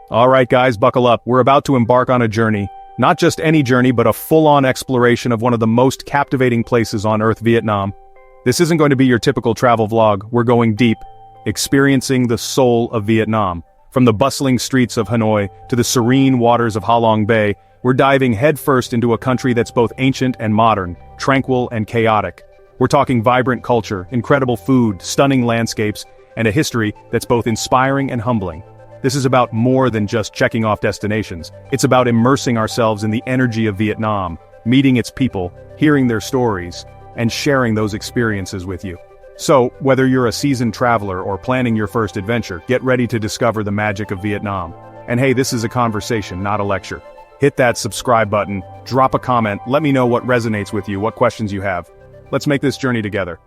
Alright guys, buckle up, we're about to embark on a journey. Not just any journey, but a full-on exploration of one of the most captivating places on Earth, Vietnam. This isn't going to be your typical travel vlog, we're going deep, experiencing the soul of Vietnam. From the bustling streets of Hanoi to the serene waters of Ha Long Bay, we're diving headfirst into a country that's both ancient and modern, tranquil and chaotic. We're talking vibrant culture, incredible food, stunning landscapes, and a history that's both inspiring and humbling. This is about more than just checking off destinations. It's about immersing ourselves in the energy of Vietnam, meeting its people, hearing their stories, and sharing those experiences with you. So, whether you're a seasoned traveler or planning your first adventure, get ready to discover the magic of Vietnam. And hey, this is a conversation, not a lecture. Hit that subscribe button, drop a comment, let me know what resonates with you, what questions you have. Let's make this journey together.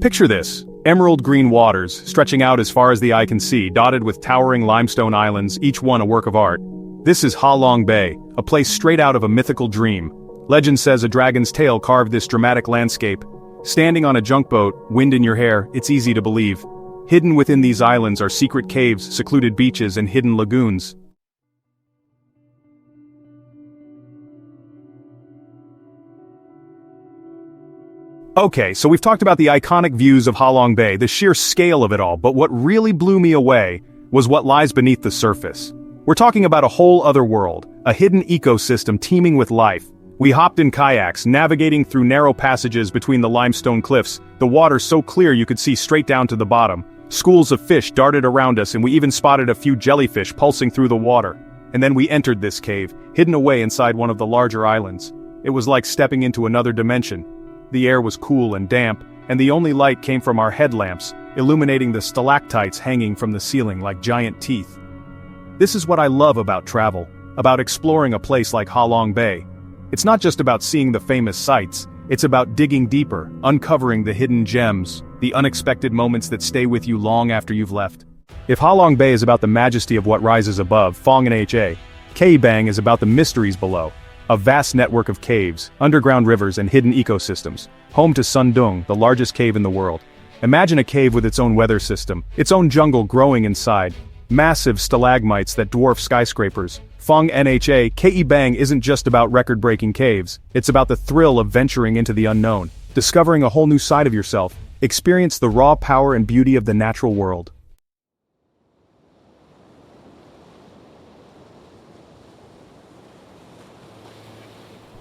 Picture this, emerald green waters, stretching out as far as the eye can see, dotted with towering limestone islands, each one a work of art. This is Ha Long Bay, a place straight out of a mythical dream. Legend says a dragon's tail carved this dramatic landscape. Standing on a junk boat, wind in your hair, it's easy to believe. Hidden within these islands are secret caves, secluded beaches, and hidden lagoons. Okay, so we've talked about the iconic views of Ha Long Bay, the sheer scale of it all, but what really blew me away was what lies beneath the surface. We're talking about a whole other world, a hidden ecosystem teeming with life. We hopped in kayaks, navigating through narrow passages between the limestone cliffs, the water so clear you could see straight down to the bottom. Schools of fish darted around us and we even spotted a few jellyfish pulsing through the water. And then we entered this cave, hidden away inside one of the larger islands. It was like stepping into another dimension. The air was cool and damp, and the only light came from our headlamps, illuminating the stalactites hanging from the ceiling like giant teeth. This is what I love about travel, about exploring a place like Ha Long Bay. It's not just about seeing the famous sights, it's about digging deeper, uncovering the hidden gems, the unexpected moments that stay with you long after you've left. If Ha Long Bay is about the majesty of what rises above, Phong and Ha Bang is about the mysteries below. A vast network of caves, underground rivers and hidden ecosystems, home to Sun Dung, the largest cave in the world. Imagine a cave with its own weather system, its own jungle growing inside, massive stalagmites that dwarf skyscrapers. Phong and Ha Bang isn't just about record-breaking caves, it's about the thrill of venturing into the unknown, discovering a whole new side of yourself, experience the raw power and beauty of the natural world.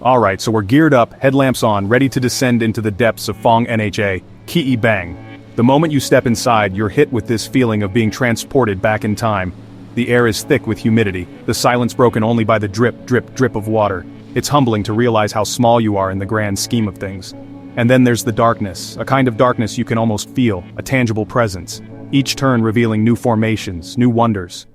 Alright, so we're geared up, headlamps on, ready to descend into the depths of Phong and Ha Bang. The moment you step inside, you're hit with this feeling of being transported back in time. The air is thick with humidity, the silence broken only by the drip, drip, drip of water. It's humbling to realize how small you are in the grand scheme of things. And then there's the darkness, a kind of darkness you can almost feel, a tangible presence. Each turn revealing new formations, new wonders.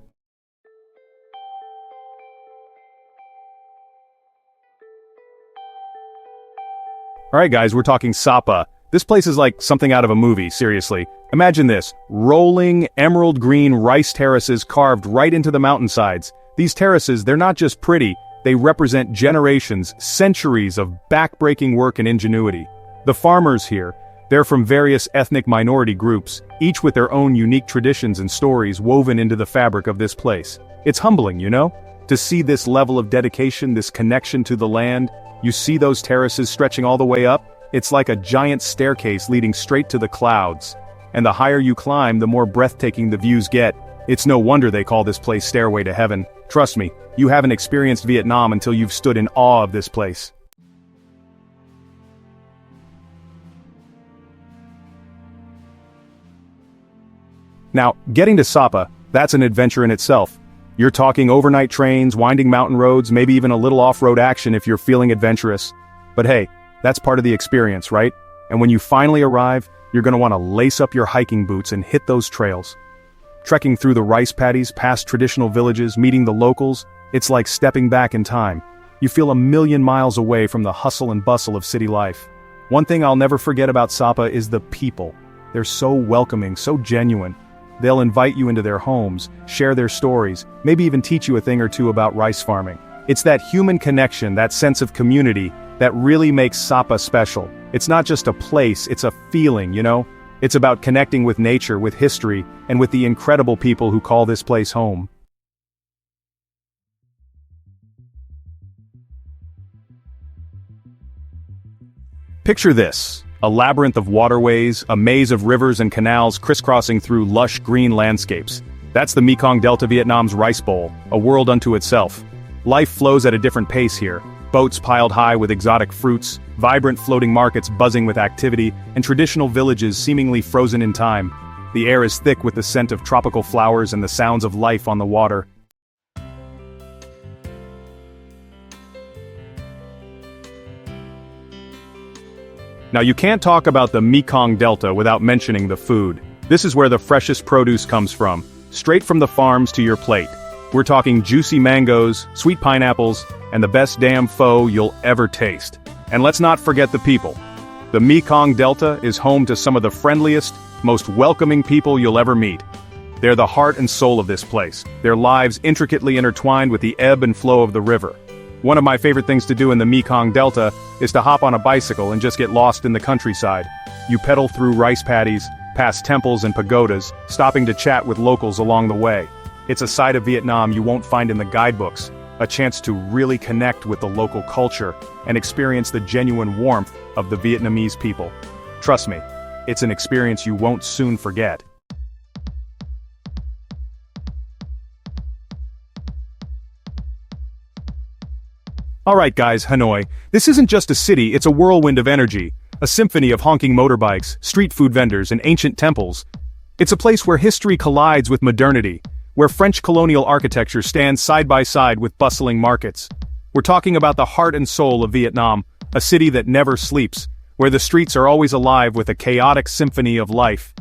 Alright guys, we're talking Sapa. This place is like something out of a movie, seriously. Imagine this, rolling, emerald green rice terraces carved right into the mountainsides. These terraces, they're not just pretty, they represent generations, centuries of back-breaking work and ingenuity. The farmers here, they're from various ethnic minority groups, each with their own unique traditions and stories woven into the fabric of this place. It's humbling, you know? To see this level of dedication, this connection to the land. You see those terraces stretching all the way up? It's like a giant staircase leading straight to the clouds. And the higher you climb, the more breathtaking the views get. It's no wonder they call this place Stairway to Heaven. Trust me, you haven't experienced Vietnam until you've stood in awe of this place. Now, getting to Sapa, that's an adventure in itself. You're talking overnight trains, winding mountain roads, maybe even a little off-road action if you're feeling adventurous. But hey, that's part of the experience, right? And when you finally arrive, you're gonna want to lace up your hiking boots and hit those trails. Trekking through the rice paddies, past traditional villages, meeting the locals, it's like stepping back in time. You feel a million miles away from the hustle and bustle of city life. One thing I'll never forget about Sapa is the people. They're so welcoming, so genuine. They'll invite you into their homes, share their stories, maybe even teach you a thing or two about rice farming. It's that human connection, that sense of community, that really makes Sapa special. It's not just a place, it's a feeling, you know? It's about connecting with nature, with history, and with the incredible people who call this place home. Picture this: a labyrinth of waterways, a maze of rivers and canals crisscrossing through lush green landscapes. That's the Mekong Delta, Vietnam's rice bowl, a world unto itself. Life flows at a different pace here. Boats piled high with exotic fruits, vibrant floating markets buzzing with activity, and traditional villages seemingly frozen in time. The air is thick with the scent of tropical flowers and the sounds of life on the water. Now you can't talk about the Mekong Delta without mentioning the food. This is where the freshest produce comes from, straight from the farms to your plate. We're talking juicy mangoes, sweet pineapples, and the best damn pho you'll ever taste. And let's not forget the people. The Mekong Delta is home to some of the friendliest, most welcoming people you'll ever meet. They're the heart and soul of this place, their lives intricately intertwined with the ebb and flow of the river. One of my favorite things to do in the Mekong Delta is to hop on a bicycle and just get lost in the countryside. You pedal through rice paddies, past temples and pagodas, stopping to chat with locals along the way. It's a side of Vietnam you won't find in the guidebooks, a chance to really connect with the local culture and experience the genuine warmth of the Vietnamese people. Trust me, it's an experience you won't soon forget. Alright guys, Hanoi. This isn't just a city, it's a whirlwind of energy. A symphony of honking motorbikes, street food vendors, and ancient temples. It's a place where history collides with modernity, where French colonial architecture stands side by side with bustling markets. We're talking about the heart and soul of Vietnam, a city that never sleeps, where the streets are always alive with a chaotic symphony of life.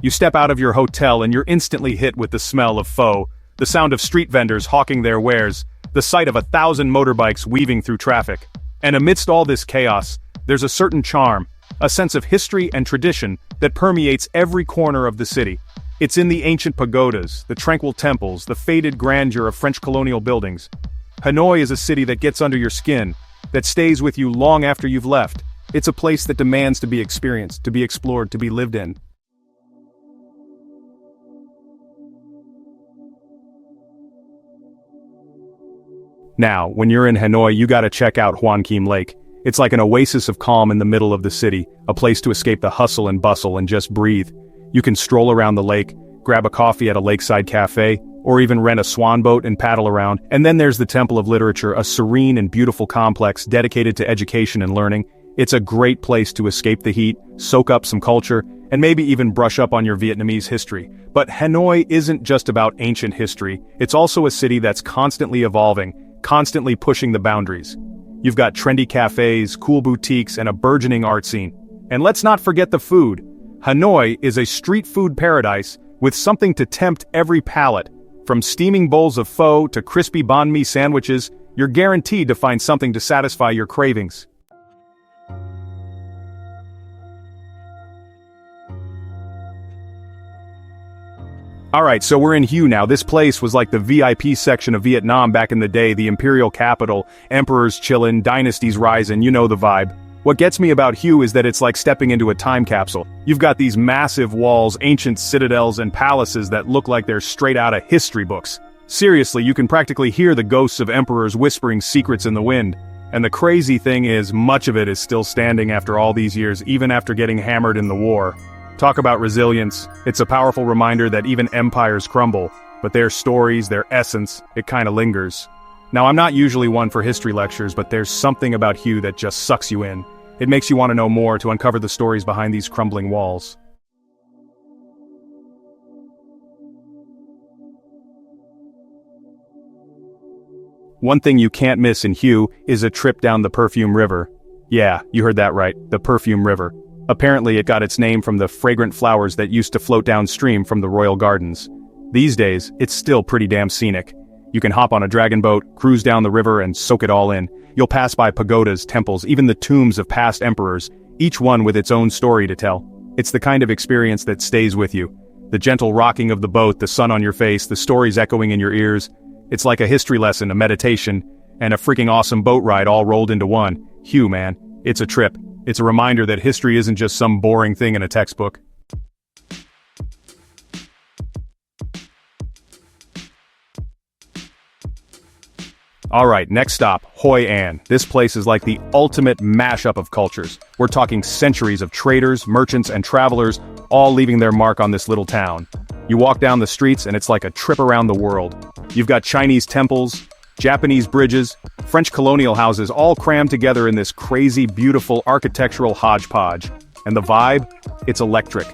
You step out of your hotel and you're instantly hit with the smell of pho, the sound of street vendors hawking their wares, the sight of 1,000 motorbikes weaving through traffic. And amidst all this chaos, there's a certain charm, a sense of history and tradition that permeates every corner of the city. It's in the ancient pagodas, the tranquil temples, the faded grandeur of French colonial buildings. Hanoi is a city that gets under your skin, that stays with you long after you've left. It's a place that demands to be experienced, to be explored, to be lived in. Now, when you're in Hanoi, you gotta check out Hoan Kiem Lake. It's like an oasis of calm in the middle of the city, a place to escape the hustle and bustle and just breathe. You can stroll around the lake, grab a coffee at a lakeside cafe, or even rent a swan boat and paddle around. And then there's the Temple of Literature, a serene and beautiful complex dedicated to education and learning. It's a great place to escape the heat, soak up some culture, and maybe even brush up on your Vietnamese history. But Hanoi isn't just about ancient history, it's also a city that's constantly evolving, constantly pushing the boundaries. You've got trendy cafes, cool boutiques, and a burgeoning art scene. And let's not forget the food. Hanoi is a street food paradise with something to tempt every palate. From steaming bowls of pho to crispy banh mi sandwiches, you're guaranteed to find something to satisfy your cravings. Alright, so we're in Hue now. This place was like the VIP section of Vietnam back in the day, the imperial capital, emperors chillin', dynasties risin', you know the vibe. What gets me about Hue is that it's like stepping into a time capsule. You've got these massive walls, ancient citadels, and palaces that look like they're straight out of history books. Seriously, you can practically hear the ghosts of emperors whispering secrets in the wind. And the crazy thing is, much of it is still standing after all these years, even after getting hammered in the war. Talk about resilience. It's a powerful reminder that even empires crumble, but their stories, their essence, it kinda lingers. Now, I'm not usually one for history lectures, but there's something about Hue that just sucks you in. It makes you want to know more, to uncover the stories behind these crumbling walls. One thing you can't miss in Hue is a trip down the Perfume River. Yeah, you heard that right, the Perfume River. Apparently it got its name from the fragrant flowers that used to float downstream from the royal gardens. These days, it's still pretty damn scenic. You can hop on a dragon boat, cruise down the river, and soak it all in. You'll pass by pagodas, temples, even the tombs of past emperors, each one with its own story to tell. It's the kind of experience that stays with you. The gentle rocking of the boat, the sun on your face, the stories echoing in your ears. It's like a history lesson, a meditation, and a freaking awesome boat ride all rolled into one. Hue, man. It's a trip. It's a reminder that history isn't just some boring thing in a textbook. Alright, next stop, Hoi An. This place is like the ultimate mashup of cultures. We're talking centuries of traders, merchants, and travelers, all leaving their mark on this little town. You walk down the streets and it's like a trip around the world. You've got Chinese temples, Japanese bridges, French colonial houses all crammed together in this crazy, beautiful architectural hodgepodge. And the vibe? It's electric.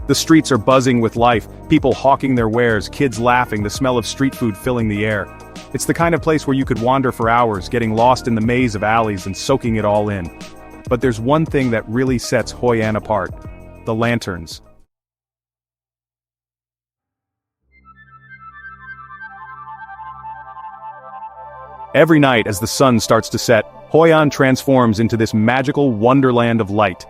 The streets are buzzing with life, people hawking their wares, kids laughing, the smell of street food filling the air. It's the kind of place where you could wander for hours, getting lost in the maze of alleys and soaking it all in. But there's one thing that really sets Hoi An apart: the lanterns. Every night as the sun starts to set, Hoi An transforms into this magical wonderland of light.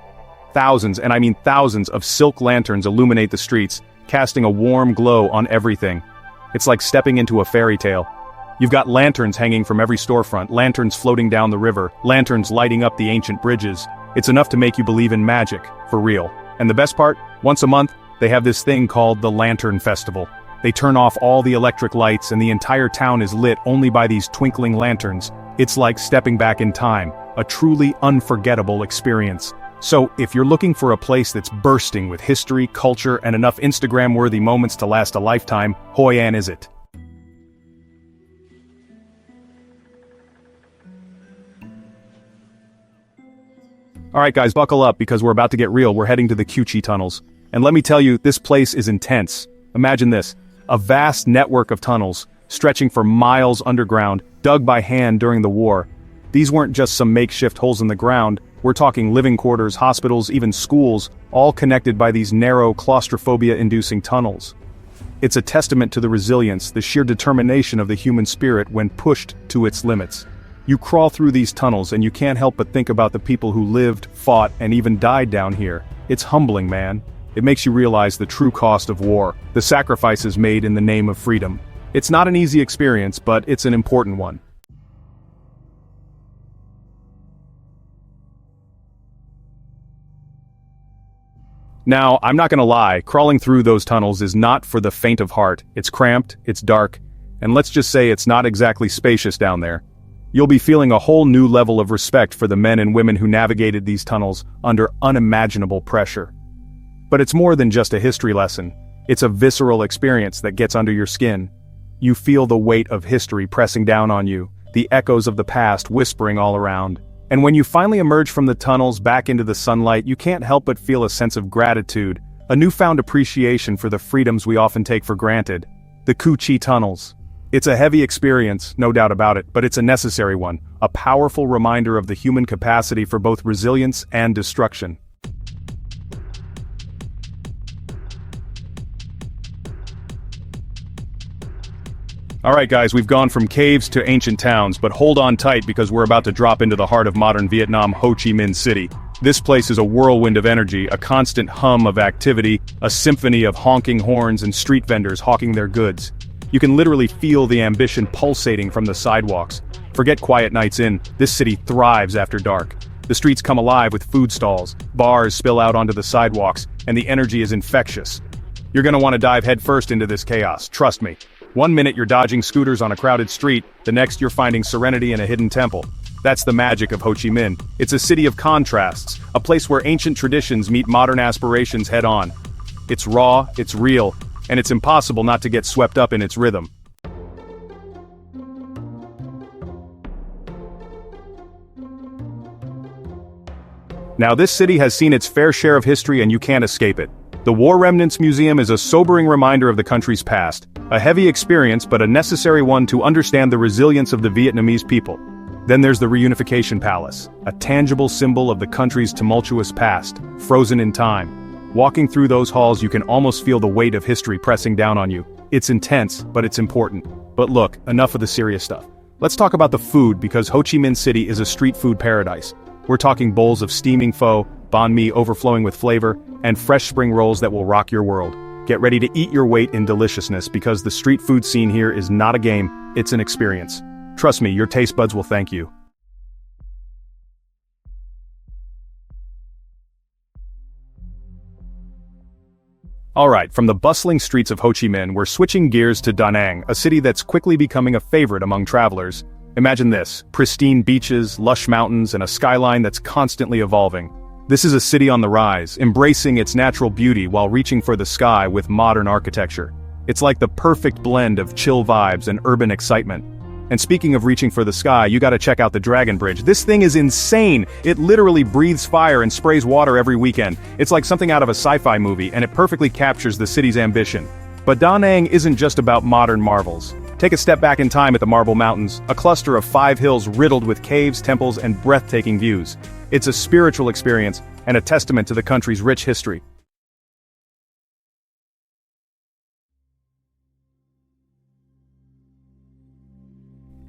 Thousands, and I mean thousands, of silk lanterns illuminate the streets, casting a warm glow on everything. It's like stepping into a fairy tale. You've got lanterns hanging from every storefront, lanterns floating down the river, lanterns lighting up the ancient bridges. It's enough to make you believe in magic, for real. And the best part? Once a month, they have this thing called the Lantern Festival. They turn off all the electric lights and the entire town is lit only by these twinkling lanterns. It's like stepping back in time, a truly unforgettable experience. So, if you're looking for a place that's bursting with history, culture, and enough Instagram-worthy moments to last a lifetime, Hoi An is it. Alright guys, buckle up because we're about to get real. We're heading to the Q-Chi tunnels. And let me tell you, this place is intense. Imagine this: a vast network of tunnels, stretching for miles underground, dug by hand during the war. These weren't just some makeshift holes in the ground. We're talking living quarters, hospitals, even schools, all connected by these narrow, claustrophobia-inducing tunnels. It's a testament to the resilience, the sheer determination of the human spirit when pushed to its limits. You crawl through these tunnels and you can't help but think about the people who lived, fought, and even died down here. It's humbling, man. It makes you realize the true cost of war, the sacrifices made in the name of freedom. It's not an easy experience, but it's an important one. Now, I'm not gonna lie, crawling through those tunnels is not for the faint of heart. It's cramped, it's dark, and let's just say it's not exactly spacious down there. You'll be feeling a whole new level of respect for the men and women who navigated these tunnels under unimaginable pressure. But it's more than just a history lesson. It's a visceral experience that gets under your skin. You feel the weight of history pressing down on you, the echoes of the past whispering all around. And when you finally emerge from the tunnels back into the sunlight, you can't help but feel a sense of gratitude, a newfound appreciation for the freedoms we often take for granted. The Q-Chi tunnels. It's a heavy experience, no doubt about it, but it's a necessary one, a powerful reminder of the human capacity for both resilience and destruction. Alright guys, we've gone from caves to ancient towns, but hold on tight because we're about to drop into the heart of modern Vietnam, Ho Chi Minh City. This place is a whirlwind of energy, a constant hum of activity, a symphony of honking horns and street vendors hawking their goods. You can literally feel the ambition pulsating from the sidewalks. Forget quiet nights in, this city thrives after dark. The streets come alive with food stalls, bars spill out onto the sidewalks, and the energy is infectious. You're gonna want to dive headfirst into this chaos, trust me. One minute you're dodging scooters on a crowded street, the next you're finding serenity in a hidden temple. That's the magic of Ho Chi Minh. It's a city of contrasts, a place where ancient traditions meet modern aspirations head-on. It's raw, it's real, and it's impossible not to get swept up in its rhythm. Now this city has seen its fair share of history and you can't escape it. The War Remnants Museum is a sobering reminder of the country's past, a heavy experience but a necessary one to understand the resilience of the Vietnamese people. Then there's the Reunification Palace, a tangible symbol of the country's tumultuous past, frozen in time. Walking through those halls you can almost feel the weight of history pressing down on you. It's intense, but it's important. But look, enough of the serious stuff. Let's talk about the food because Ho Chi Minh City is a street food paradise. We're talking bowls of steaming pho, banh mi overflowing with flavor, and fresh spring rolls that will rock your world. Get ready to eat your weight in deliciousness because the street food scene here is not a game, it's an experience. Trust me, your taste buds will thank you. Alright, from the bustling streets of Ho Chi Minh, we're switching gears to Da Nang, a city that's quickly becoming a favorite among travelers. Imagine this: pristine beaches, lush mountains, and a skyline that's constantly evolving. This is a city on the rise, embracing its natural beauty while reaching for the sky with modern architecture. It's like the perfect blend of chill vibes and urban excitement. And speaking of reaching for the sky, you gotta check out the Dragon Bridge. This thing is insane! It literally breathes fire and sprays water every weekend. It's like something out of a sci-fi movie, and it perfectly captures the city's ambition. But Da Nang isn't just about modern marvels. Take a step back in time at the Marble Mountains, a cluster of 5 hills riddled with caves, temples, and breathtaking views. It's a spiritual experience, and a testament to the country's rich history.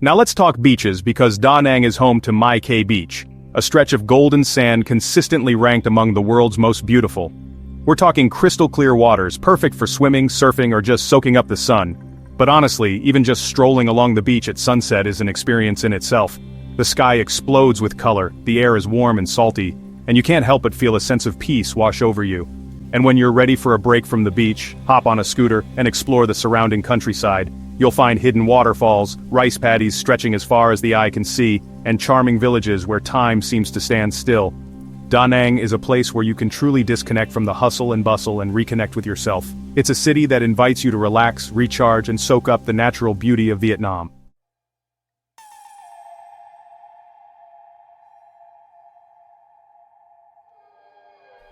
Now let's talk beaches, because Da Nang is home to Nha-Ke Beach, a stretch of golden sand consistently ranked among the world's most beautiful. We're talking crystal clear waters, perfect for swimming, surfing, or just soaking up the sun. But honestly, even just strolling along the beach at sunset is an experience in itself. The sky explodes with color, the air is warm and salty, and you can't help but feel a sense of peace wash over you. And when you're ready for a break from the beach, hop on a scooter and explore the surrounding countryside. You'll find hidden waterfalls, rice paddies stretching as far as the eye can see, and charming villages where time seems to stand still. Da Nang is a place where you can truly disconnect from the hustle and bustle and reconnect with yourself. It's a city that invites you to relax, recharge, and soak up the natural beauty of Vietnam.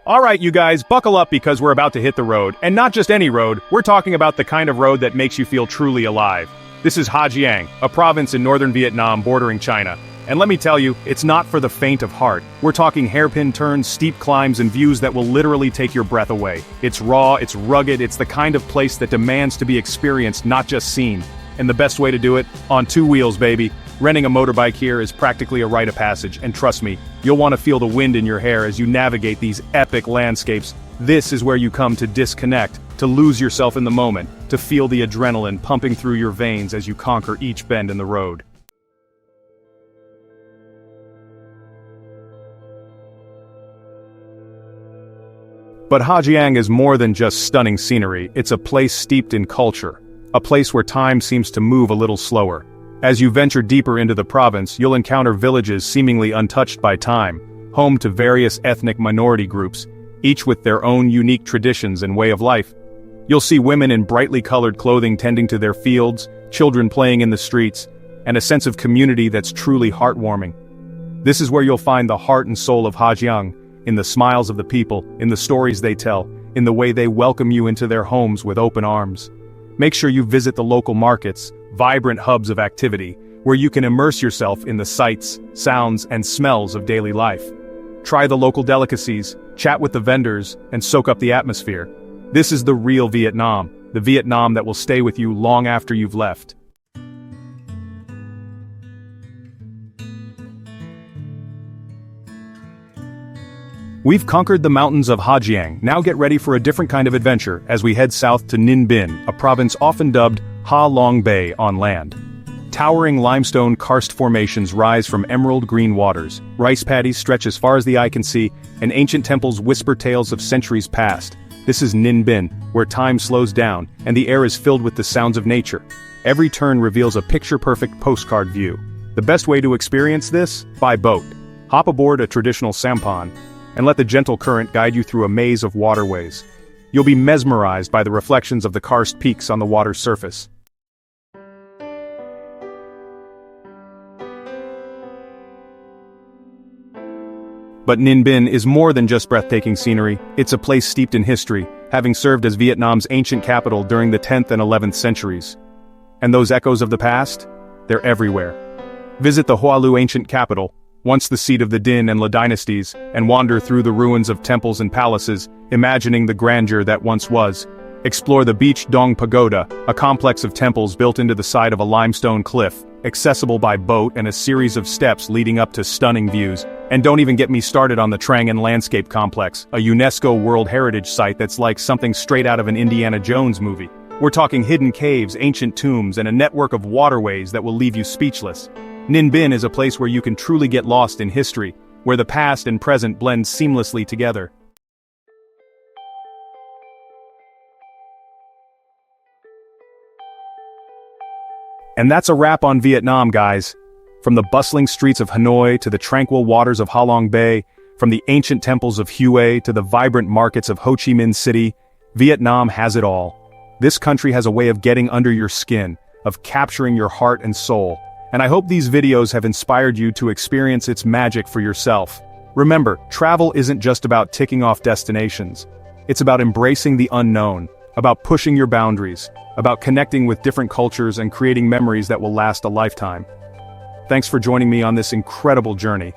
Alright you guys, buckle up because we're about to hit the road, and not just any road, we're talking about the kind of road that makes you feel truly alive. This is Ho Chi Minh, a province in northern Vietnam bordering China. And let me tell you, it's not for the faint of heart. We're talking hairpin turns, steep climbs, and views that will literally take your breath away. It's raw, it's rugged, it's the kind of place that demands to be experienced, not just seen. And the best way to do it? On 2 wheels, baby. Renting a motorbike here is practically a rite of passage, and trust me, you'll want to feel the wind in your hair as you navigate these epic landscapes. This is where you come to disconnect, to lose yourself in the moment, to feel the adrenaline pumping through your veins as you conquer each bend in the road. But Ho Chi Minh is more than just stunning scenery, it's a place steeped in culture. A place where time seems to move a little slower. As you venture deeper into the province, you'll encounter villages seemingly untouched by time, home to various ethnic minority groups, each with their own unique traditions and way of life. You'll see women in brightly colored clothing tending to their fields, children playing in the streets, and a sense of community that's truly heartwarming. This is where you'll find the heart and soul of Ho Chi Minh, in the smiles of the people, in the stories they tell, in the way they welcome you into their homes with open arms. Make sure you visit the local markets, vibrant hubs of activity, where you can immerse yourself in the sights, sounds, and smells of daily life. Try the local delicacies, chat with the vendors, and soak up the atmosphere. This is the real Vietnam, the Vietnam that will stay with you long after you've left. We've conquered the mountains of Ho Chi Minh. Now get ready for a different kind of adventure as we head south to Ninh Binh, a province often dubbed Ha Long Bay on land. Towering limestone karst formations rise from emerald green waters, rice paddies stretch as far as the eye can see, and ancient temples whisper tales of centuries past. This is Ninh Binh, where time slows down, and the air is filled with the sounds of nature. Every turn reveals a picture-perfect postcard view. The best way to experience this? By boat. Hop aboard a traditional sampan, and let the gentle current guide you through a maze of waterways. You'll be mesmerized by the reflections of the karst peaks on the water's surface. But Ninh Binh is more than just breathtaking scenery, it's a place steeped in history, having served as Vietnam's ancient capital during the 10th and 11th centuries. And those echoes of the past? They're everywhere. Visit the Hoa Lu ancient capital, once the seat of the Dinh and La dynasties, and wander through the ruins of temples and palaces, imagining the grandeur that once was. Explore the Beach Dong Pagoda, a complex of temples built into the side of a limestone cliff, accessible by boat and a series of steps leading up to stunning views. And don't even get me started on the Trang An Landscape Complex, a UNESCO World Heritage Site that's like something straight out of an Indiana Jones movie. We're talking hidden caves, ancient tombs, and a network of waterways that will leave you speechless. Ninh Binh is a place where you can truly get lost in history, where the past and present blend seamlessly together. And that's a wrap on Vietnam, guys. From the bustling streets of Hanoi to the tranquil waters of Ha Long Bay, from the ancient temples of Hue to the vibrant markets of Ho Chi Minh City, Vietnam has it all. This country has a way of getting under your skin, of capturing your heart and soul, and I hope these videos have inspired you to experience its magic for yourself. Remember, travel isn't just about ticking off destinations. It's about embracing the unknown, about pushing your boundaries, about connecting with different cultures and creating memories that will last a lifetime. Thanks for joining me on this incredible journey.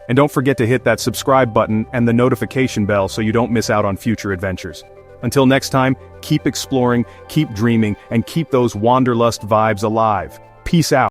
And don't forget to hit that subscribe button and the notification bell so you don't miss out on future adventures. Until next time, keep exploring, keep dreaming, and keep those wanderlust vibes alive. Peace out.